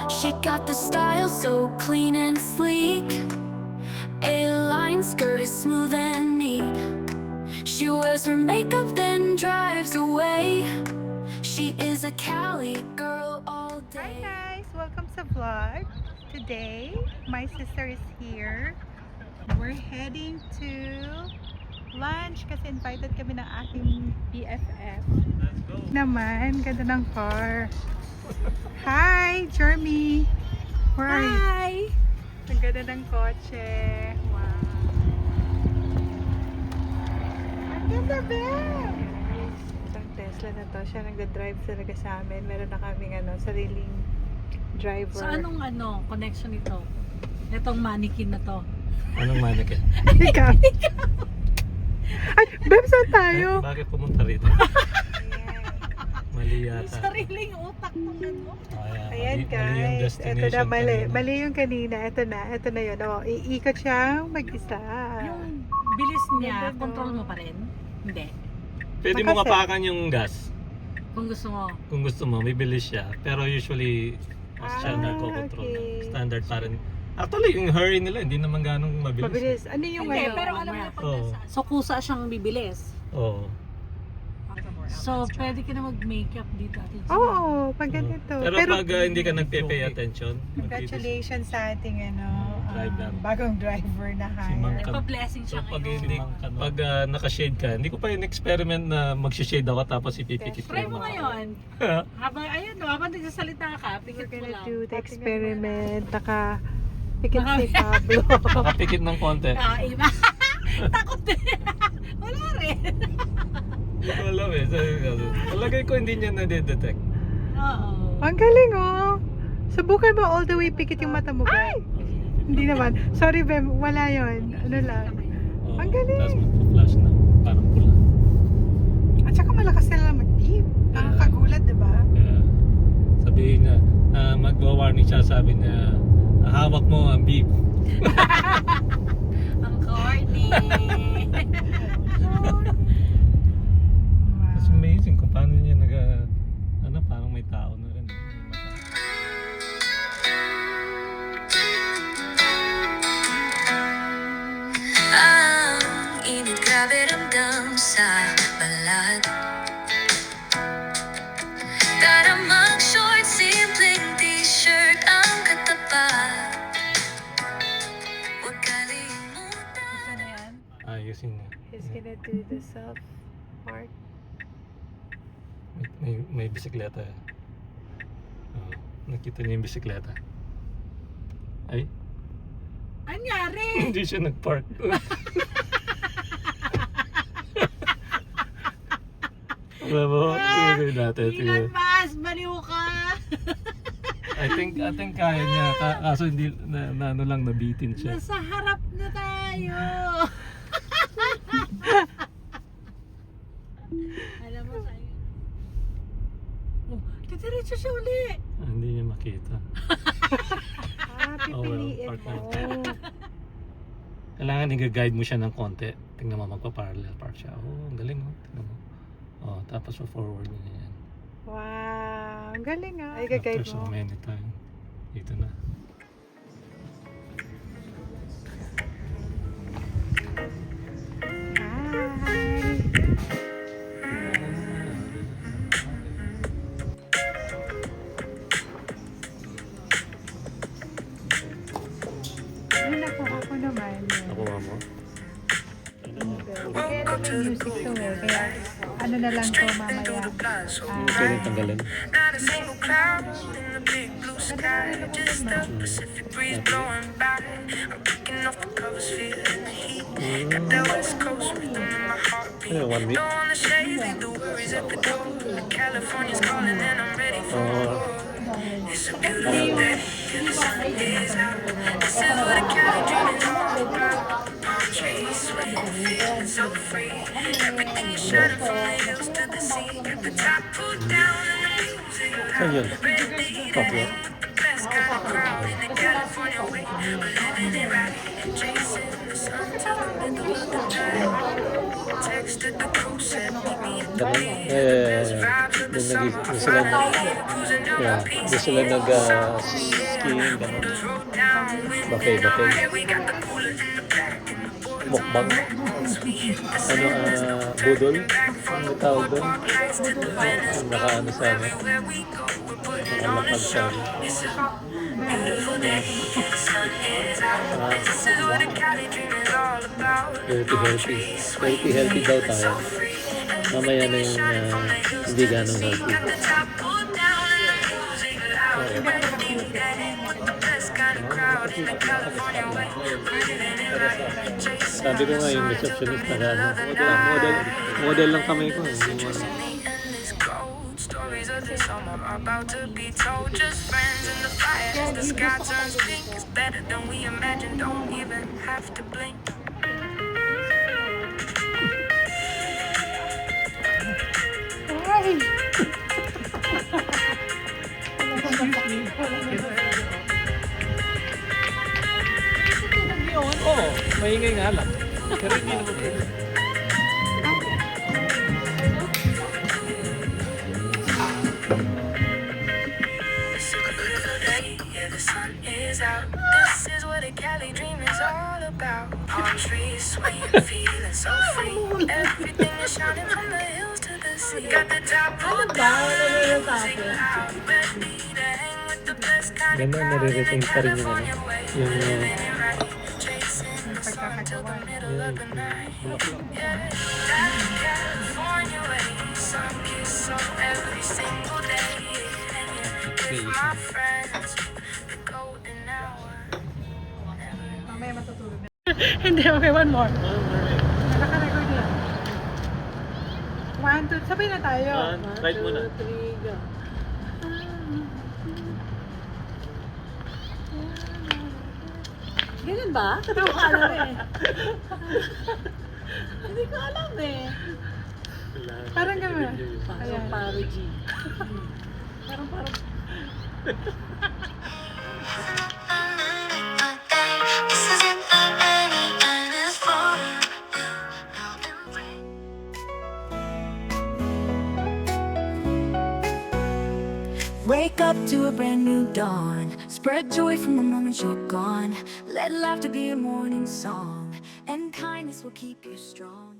She got the style so clean and sleek. A-line skirt is smooth and neat. She wears her makeup then drives away. She is a Cali girl all day. Hi guys! Welcome sa vlog. Today, my sister is here. We're heading to lunch kasi invited kami ng aking BFF. Let's go. Naman, ganda ng car. Hi, Jeremy! Where are you? Hi! Ang ganda ng kotse. Wow! Ang ganda, Beb! Itong Tesla na to, siya nagda-drive talaga sa amin. Meron na kaming sariling driver. So anong connection nito? Itong mannequin na to. Anong mannequin? Ikaw. Ay, Beb, saan tayo? Bakit pumunta rito? Mali May yata. sariling utak ng Ayan Mali yung guys, ito destination na mali. kanina. Mali yung kanina. Ito na yun. Oh, iikot siyang mag-isa. Yung bilis niya, Ganda, no? control mo pa rin? Hindi. Pwede mo Makase. kapakan yung gas Kung gusto mo. kung gusto mo, may bilis siya. Pero usually, siya nagko-control. okay. Standard pa rin. Actually, yung hurry nila, hindi naman ganong mabilis. Mabilis. Ano yung Hindi, ano? pero alam mo pag Oo. nasa. So kusa siyang bibilis. Oo. So pwede ka na mag-makeup dito. Ate Gina. Oo, pag ganito. Pero pag hindi ka nagpe-pay attention, Congratulations sa ating Driver. bagong driver na Si Mang hire. Cam. Nagpa-blessing So siya pag ngayon. hindi, pag naka-shade ka, hindi ko pa yung experiment na mag-shade ako tapos ipipikit Try ko. mo ngayon. Habang nagsasalita ka, We're pikit mo gonna lang. do the experiment. Pikit si Naka- Pablo. Nakapikit ng konti. Iba. Takot din. Wala rin. Hindi ko alam eh. Palagay ko hindi niya na-detect. Oo. Ang galing oh. Subukan mo all the way pikit yung mata mo, Beb. Hindi naman. Sorry, Beb. Wala yon. Ano lang. Oo. Ang galing. Tapos magpa-flash na. Parang pula. At saka malakas sila mag-beep. Nakakagulat, di ba? Kaya sabihin niya, magwa-warning siya, sabi niya, hawak mo ang beep. Ang corny. It's amazing kung paano niya parang may tao na rin. Ang init grabe ramdam sa balat. Tara mag-short, simpleng t-shirt ang katapat. Huwag kalimutan. Ito na yan. Ayusin niya. He's gonna do the self part. May bisikleta. Nakita niya yung bisikleta. Ay, Anyari? hindi siya nag-park. Alam mo, tingnan natin. Elon Musk, baliw ka. I think kaya niya. Kaso hindi, ano lang, nabitin siya. Nasa harap na tayo. Alam mo sa'yo. Oh, titiritso siya uli. Hindi niya makita. Oh, well, Pipiliin part mo. Kailangan i-guide mo siya ng konti. Tingnan mo, magpa-parallel park siya. Oh, ang galing oh. Tingnan mo. Oh, tapos forward niya yan. Wow. Ang galing ah. Ay, After gagayad so mo. many times. Dito na. Hi. Ay, nakuha ko naman yun. Nakuha mo? Kaya naman music to eh. Kaya ano na lang to mamaya. Pwede tanggalin. Not a single cloud in the big blue sky. Just the Pacific breeze blowing by. I'm kicking off the covers, feeling the heat. Got that West Coast rhythm in my heartbeat. Yeah, 1 week. Don't wanna shade, leave the worries at the door. California's calling and I'm ready for more. It's a beautiful day, and the sun is out. This is what a Cali dream is all about. Palm trees swaying, feeling so free. Everything is shining from the hills to the sea. Got the top pulled down and the music Saan yun? Tokyo? the best kind of crowd in the California way. We're living it right, chasing the sun to the middle of the night. Texted the coast said, meet me at Ganun? 3 a.m. Best vibes of the summer. Doon sila Cruising down yeah, the peak. doon sila nag-skiing, ganun. Road down, wind Buffet, in our buffet. hair. We got the cooler in the back and the boys Mukbang. we hit the Ano, budol? Ano tawag doon? Ang nakaano sa amin. where we go. We're putting on a Nakalapag sa show. amin. It's a beautiful day. The sun is out. This is what a Cali dream is all about. Healthy daw tayo. Mamaya na yung hindi ganong healthy. Got the top pulled down and the music loud. Ready to get in with the best kind of crowd in the California way. We're living it right. Chasing Sabi ko nga yung receptionist na model lang kami ko. stories of the summer are about to be told. Just friends in the fire as the sky turns pink. It's better than we imagined. Don't even have to blink. Oo, maingay nga lang. Pero hindi naman po. It's a beautiful day, yeah, the sun is out. This is what a Cali dream is all about. Palm trees swaying, feeling so free. Everything is shining from the hills to the sea. Got the top pulled down, music loud. Ready to hang with the best kind of Ganda, crowd in nare-retain the pa rin yung California way. yung Living it right, chasing the sun till the middle of the night. Yeah, that California way, sun kiss on every single day. With my friends, the golden hour. Mamaya matutulog na. Hindi, okay, one more. Nakaka-record lang. 1, 2, sabay na tayo. Right muna. 3, go. Ganyan ba? Hindi ko alam eh. Hindi ko alam eh. Parang gano'n. Parang Ayan. paro G. Parang This isn't the end, and it's for you. Wake up to a brand new dawn. Spread joy from the moment you're gone. Let laughter be your morning song, and kindness will keep you strong.